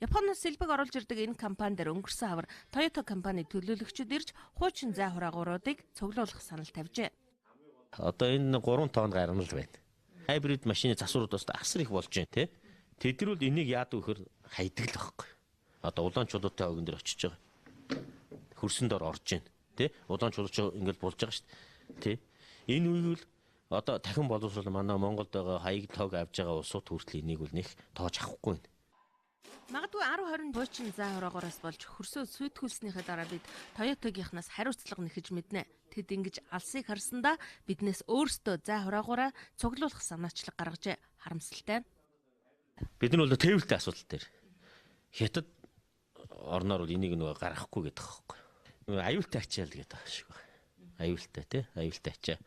Японоос сэлбэг оруулж ирдэг энэ компани дээр өнгөрсөн хавар Toyota компани төлөөлөгчид ирж хуучин зай хураагууруудыг цуглуулах санал тавьжээ. Одоо энэ 3 тонн гарна л байна. Хайбрид машины засварууд бас асар их болж байна те. Тэдгэрүүл энийг яадаг вөхөр хайдаг л байхгүй. Одоо улаан чулуутай хогон дээр очиж байгаа. Хөрсөн дор орж байна те. Улаан чулууч ингээл болж байгаа шүү дээ. Тэ. Энэ үеийг одоо дахин боловсруулах манай Монголд байгаа хаяг тоог авж байгаа улсууд хүртэл энийг үл нэг тоож авахгүй байна. Магадгүй 10-20 буучин зай хураагаараас болж хөрсөө сүйтгүүлснийхээ дараа бид Toyota-гийнхнаас хариуцлага нэхэж мэднэ. Тэд ингэж алсыг харсандаа биднээс өөрсдөө зай хураагаараа цуглуулах санаачлаг гаргажээ. Харамсалтай. Бид нар бол тээвэлтэй асуудал дээр хятад орноор бол энийг нөгөө гаргахгүй гэдэг байгаа байхгүй. Аюултай ачаал гэдэг байгаа шиг байна. Аюултай тий, аюултай ачаа.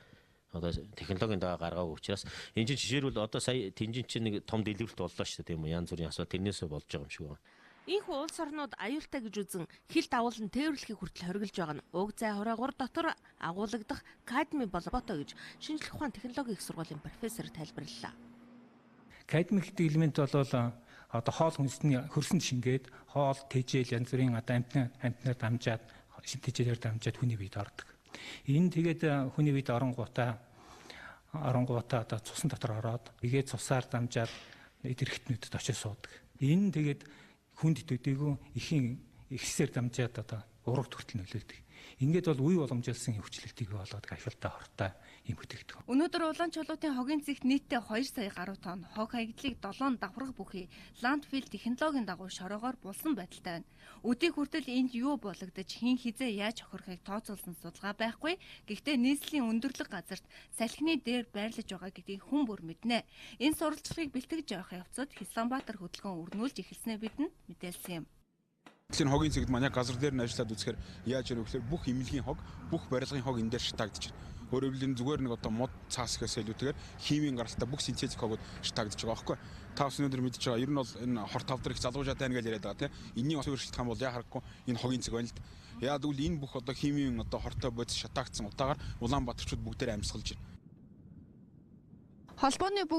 Одоо технологийн дагаа гаргаагүй учраас энэ чинь жишээлбэл одоо сая Тэнжин чинь нэг том дэлгэрэлт боллоо шүү дээ тийм үү? Янз бүрийн асуудал тэрнээсээ болж байгаа юм шиг байна. Ийхүү улс орнууд аюултай гэж үзэн хил давуулан тээвэрлэхийг хүртэл хориглож байгаа нь уг зай хураагуур дотор агуулгадах кадми болбоотой гэж шинжлэх ухааны технологийн их сургуулийн профессор тайлбарллаа. Кадми гэдэг элемент бол одоо хоол хүнсний хөрсөнд шингээд хоол, тэжээл янз бүрийн одоо амтнаар дамжаад тэжээлээр дамжаад хүний биед ордог. Энэ тэгээд хүний биед оронгуудаа одоо цусан дотор ороод игээд цусаар дамжаад эдэрхтнүүдэд очиж суудаг. Энэ тэгээд хүнд төдийгүй ихийн ихсээр дамжаад одоо урагт хүртэл нөлөөлдөг. Ингээд бол үе боломжлсон хөвчлөлтийг болоод ашиглалтаа хортой юм хөтгдөг. Өнөөдөр улаан чулуутын хогийн зэгт нийтдээ 2 сая гаруй тонн хог хаягдлыг 7 давхрах бүхий ландфил технологийн дагуу шороогоор булсан байдалтай байна. Өдийг хүртэл энд юу болгодож хин хизээ яаж охирохыг тооцоолсон судалгаа байхгүй. Гэхдээ нийслэлийн өндөрлөг газарт салхины дээр байрлаж байгаа гэдгийг хүн бүр мэднэ. Энэ сурвалжлагыг бэлтгэж явах явцад Хилсанбаатар хөдөлгөөн өрнүүлж эхэлснээ бидэнд мэдээлсэн юм. Тэгэхээр хогийн зэгд маань яг газар дээр нь ажиллаад үзэхээр яаж ярив гэхээр бүх имлэгийн хог, бүх барилгын хог энэ дээр шатаагдчих. Өөрөөр хэлбэл зүгээр нэг одоо мод цаас ихээс илүүтэйгээр химийн гаралтай бүх синтетик хогууд шатаагдж байгаа байхгүй. Та бас өнөөдөр мэдчихэж байгаа. Ер нь бол энэ хорт тавдар их залуужаад байна гэж яриад байгаа тийм. Энэний бас өөр шалтгаан бол яа харахгүй энэ хогийн зэг байна л да. Яа тэгвэл энэ бүх одоо химийн одоо хортой бодис шатаагдсан утаагаар Улаанбаатарчууд бүгдээр амьсгалж байна. Холбооны